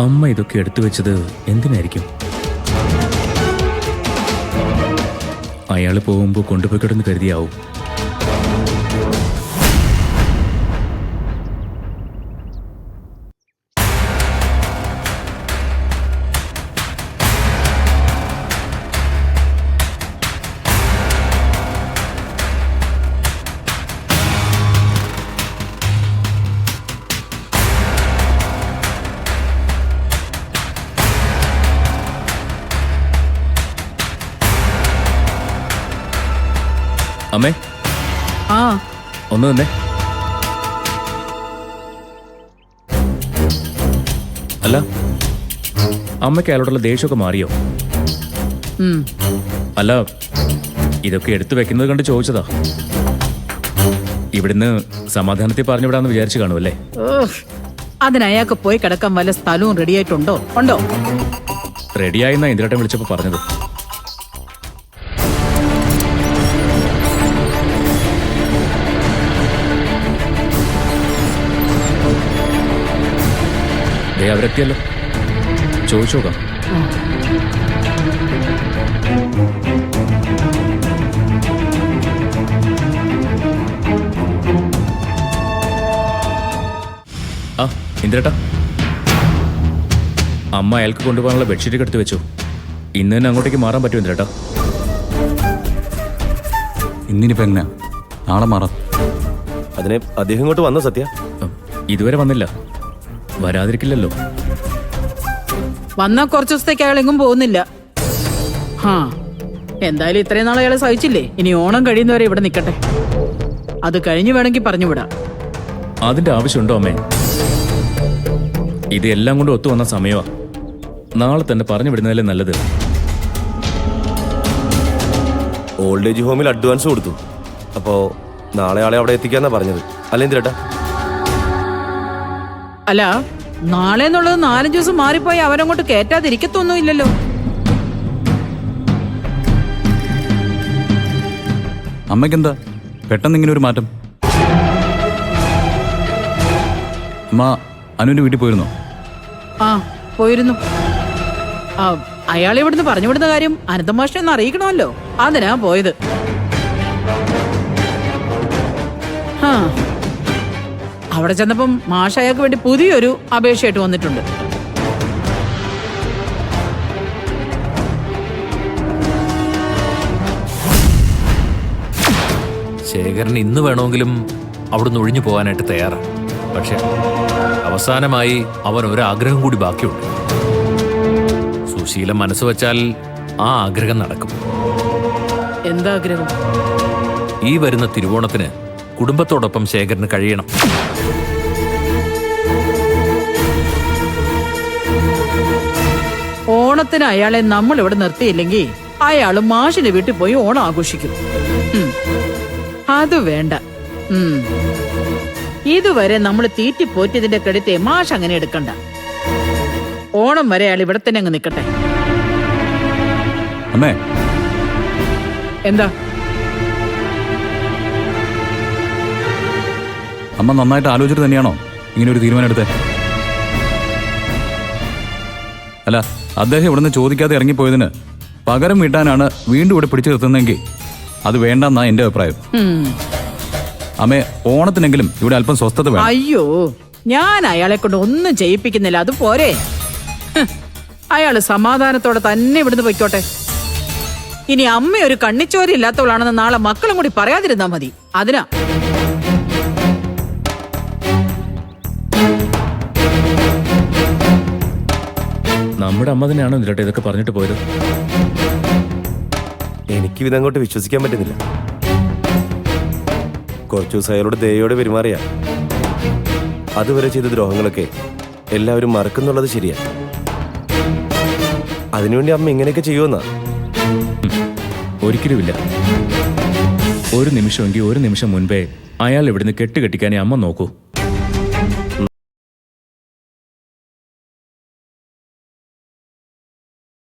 അമ്മ ഇതൊക്കെ എടുത്തു വെച്ചത് എന്തിനായിരിക്കും? അയാൾ പോകുമ്പോൾ കൊണ്ടുപോയിക്കിടന്ന് കരുതിയാവും. അമ്മേ, ആ ഒന്ന് തന്നെ. അല്ല, അമ്മയ്ക്ക് അയാളോടുള്ള ദേഷ്യമൊക്കെ മാറിയോ? അല്ല, ഇതൊക്കെ എടുത്തു വെക്കുന്നത് കണ്ട് ചോദിച്ചതാ. ഇവിടുന്ന് സമാധാനത്തിൽ പറഞ്ഞുവിടാന്ന് വിചാരിച്ചു കാണുമല്ലേ? അതിനയാൾക്ക് പോയി കിടക്കാൻ വല്ല സ്ഥലവും റെഡി ആയിട്ടുണ്ടോ? ഉണ്ടോ? റെഡിയായെന്നാ ഇന്ദിരേട്ടൻ വിളിച്ചപ്പോ പറഞ്ഞത്. അവരെത്തിയല്ലോ, ചോദിച്ചു നോക്കാം. ആ ഇന്ദിരേട്ടാ, അമ്മ അയാൾക്ക് കൊണ്ടുപോകാനുള്ള ബെഡ്ഷീറ്റ് എടുത്ത് വെച്ചു. ഇന്ന് തന്നെ അങ്ങോട്ടേക്ക് മാറാൻ പറ്റുമോ ഇന്ദിരേട്ടാ? ഇന്നിനിപ്പോ എങ്ങനെയാ? നാളെ മാറാം. അതിനെ അദ്ദേഹം ഇങ്ങോട്ട് വന്നോ? സത്യ ഇതുവരെ വന്നില്ല. വരാതിരിക്കില്ലല്ലോ. വന്നാ കുറച്ചു ദിവസത്തേക്ക് അയാൾ എങ്ങും പോകുന്നില്ല. എന്തായാലും ഇത്രയും നാൾ അയാളെ സഹിച്ചില്ലേ, ഇനി ഓണം കഴിയുന്നവരെ ഇവിടെ നിൽക്കട്ടെ. അത് കഴിഞ്ഞു വേണമെങ്കിൽ പറഞ്ഞുവിടാം. അതിന്റെ ആവശ്യമുണ്ടോ അമ്മേ? ഇത് എല്ലാം കൊണ്ട് ഒത്തു വന്ന സമയമാ. നാളെ തന്നെ പറഞ്ഞു വിടുന്നതല്ലേ നല്ലത്. ഓൾഡ് ഏജ് ഹോമിൽ അഡ്വാൻസ് കൊടുത്തു. അപ്പോ നാളെ ആളെ അവിടെ എത്തിക്കാന്നാ പറഞ്ഞത്, അല്ലേ ഇന്ദിരേട്ടാ? അല്ല, നാളെ എന്നുള്ളത് 4 ദിവസം മാറിപ്പോയി അവരങ്ങോട്ട് കേറ്റാതിരിക്കത്തൊന്നുമില്ലല്ലോ. അമ്മയ്ക്കെന്താ പെട്ടെന്ന് ഇങ്ങനെ ഒരു മാറ്റം? അമ്മ അനുവിന്റെ വീട്ടിൽ പോയിരുന്നോ? ആ പോയിരുന്നു. അയാൾ ഇവിടുന്ന് പറഞ്ഞുവിടുന്ന കാര്യം അനന്തമാഷിനെ ഒന്ന് അറിയിക്കണമല്ലോ, അതിനാ പോയത്. അവിടെ ചെന്നപ്പം മാഷ് അയാൾക്ക് വേണ്ടി പുതിയൊരു അപേക്ഷയായിട്ട് വന്നിട്ടുണ്ട്. ശേഖരൻ ഇന്ന് വേണമെങ്കിലും അവിടുന്ന് ഒഴിഞ്ഞു പോകാനായിട്ട് തയ്യാറാണ്. പക്ഷെ അവസാനമായി അവൻ ഒരാഗ്രഹം കൂടി ബാക്കിയുണ്ട്. സുശീല മനസ്സ് വച്ചാൽ ആ ആഗ്രഹം നടക്കും. എന്താഗ്രഹം? ഈ വരുന്ന തിരുവോണത്തിന് കുടുംബത്തോടൊപ്പം ശേഖരന് കഴിയണം. ഓണത്തിന് അയാളെ നമ്മൾ ഇവിടെ നിർത്തിയില്ലെങ്കിൽ അയാള് മാഷിന്റെ വീട്ടിൽ പോയി ഓണം ആഘോഷിക്കും. അത് വേണ്ട. ഇതുവരെ നമ്മൾ തീറ്റിപ്പോറ്റിയതിന്റെ ക്രെഡിറ്റ് മാഷ് അങ്ങനെ എടുക്കണ്ട. ഓണം വരെ അയാൾ ഇവിടെ തന്നെ അങ്ങ് നിൽക്കട്ടെ. അമ്മേ, എന്താ? അമ്മ നന്നായിട്ട് ആലോചിച്ചിട്ട് തന്നെയാണോ ഇങ്ങനെ ഒരു തീരുമാനം എടുത്തേ? അല്ല, അദ്ദേഹം ഇവിടുന്ന് ചോദിക്കാതെ ഇറങ്ങിപ്പോയതിന് പകരം വീട്ടാനാണ് വീണ്ടും ഇവിടെ പിടിച്ചു നിർത്തുന്നതെങ്കിൽ അത് വേണ്ടെന്നാ എന്റെ അഭിപ്രായം. അമ്മേ, ഓണത്തിനെങ്കിലും ഇവിടെ അല്പം സ്വസ്ഥത വേണം. അയ്യോ, ഞാൻ അയാളെ കൊണ്ട് ഒന്നും ചെയ്യിപ്പിക്കുന്നില്ല, അത് പോരെ. അയാള് സമാധാനത്തോടെ തന്നെ ഇവിടുന്ന് പൊയ്ക്കോട്ടെ. ഇനി അമ്മ ഒരു കണ്ണിച്ചോരില്ലാത്തവളാണെന്ന് നാളെ മക്കളും കൂടി പറയാതിരുന്നാ മതി. അതിനാ നമ്മുടെ അമ്മ തന്നെയാണോ ഇന്ദിരേട്ടാ ഇതൊക്കെ പറഞ്ഞിട്ട് പോയത്? എനിക്ക് ഇതങ്ങോട്ട് വിശ്വസിക്കാൻ പറ്റുന്നില്ല. കുറച്ചു ദിവസം അയാളോട് ദയോടെ പെരുമാറിയാ. അതുവരെ ചെയ്ത ദ്രോഹങ്ങളൊക്കെ എല്ലാവരും മറക്കുന്നുള്ളത് ശരിയാ. അതിനുവേണ്ടി അമ്മ ഇങ്ങനെയൊക്കെ ചെയ്യുമെന്നാ? ഒരിക്കലുമില്ല. ഒരു നിമിഷമെങ്കിൽ ഒരു നിമിഷം മുൻപേ അയാൾ ഇവിടുന്ന് കെട്ടുകെട്ടിക്കാനേ അമ്മ നോക്കൂ.